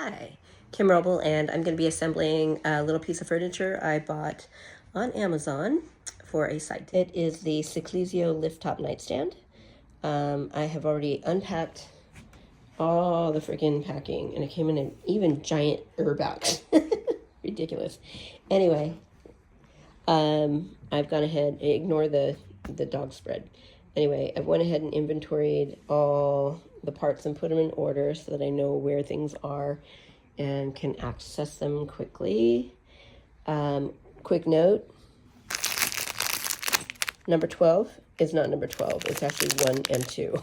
Hi, Kim Robel, and I'm going to be assembling a little piece of furniture I bought on Amazon for a site. It is the Cyclysio lift top nightstand. I have already unpacked all the freaking packing, and it came in an even giant box. Ridiculous. Anyway, I've gone ahead, ignore the dog spread. Anyway, I went ahead and inventoried all the parts and put them in order so that I know where things are and can access them quickly. Quick note, number 12 is not number 12. It's actually 1 and 2.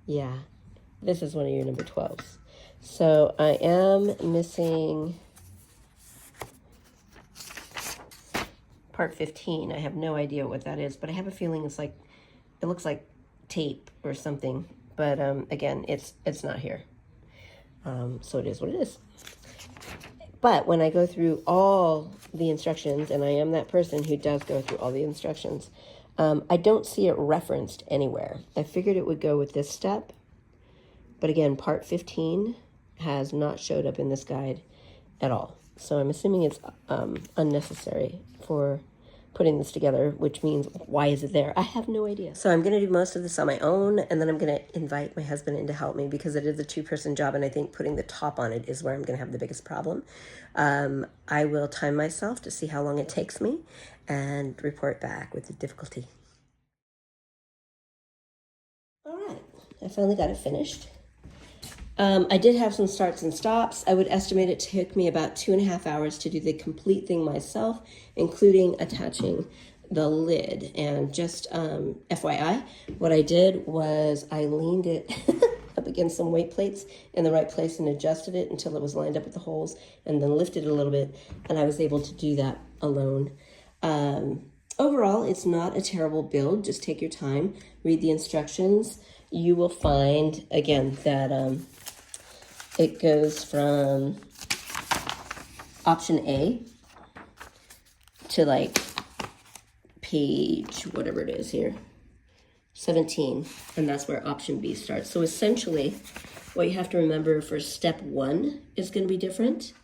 Yeah, this is one of your number 12s. So I am missing part 15. I have no idea what that is, but I have a feeling it's like, it looks like tape or something, but again, it's not here. So it is what it is. But when I go through all the instructions, and I am that person who does go through all the instructions, I don't see it referenced anywhere. I figured it would go with this step, but again, part 15 has not showed up in this guide at all. So I'm assuming it's unnecessary for putting this together, which means why is it there? I have no idea. So I'm going to do most of this on my own, and then I'm going to invite my husband in to help me because it is a two-person job, and I think putting the top on it is where I'm going to have the biggest problem. I will time myself to see how long it takes me and report back with the difficulty. All right, I finally got it finished. I did have some starts and stops. I would estimate it took me about 2.5 hours to do the complete thing myself, including attaching the lid. And just FYI, what I did was I leaned it up against some weight plates in the right place and adjusted it until it was lined up with the holes, and then lifted it a little bit, and I was able to do that alone. Overall, it's not a terrible build. Just take your time, read the instructions. You will find, again, that it goes from option A to like page, whatever it is here, 17, and that's where option B starts. So essentially, what you have to remember for step 1 is going to be different,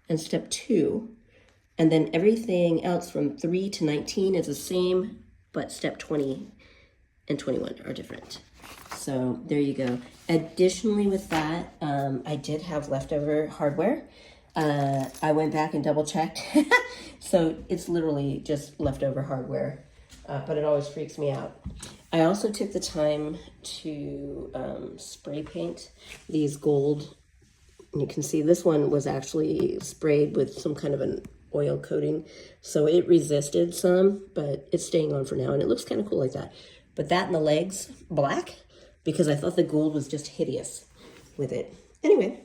and step 2, and then everything else from 3 to 19 is the same, but step 20 and 21 are different. So there you go. Additionally with that, I did have leftover hardware. I went back and double checked. So it's literally just leftover hardware, but it always freaks me out. I also took the time to spray paint these gold. You can see this one was actually sprayed with some kind of an oil coating. So it resisted some, but it's staying on for now. And it looks kind of cool like that. But that and the legs, black, because I thought the gold was just hideous with it. Anyway,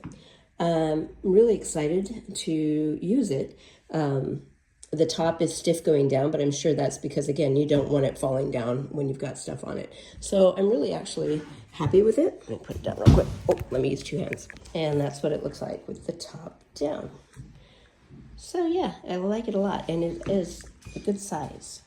I'm really excited to use it. The top is stiff going down, but I'm sure that's because, again, you don't want it falling down when you've got stuff on it. So I'm really actually happy with it. Let me put it down real quick. Oh, let me use 2 hands. And that's what it looks like with the top down. So yeah, I like it a lot, and it is a good size.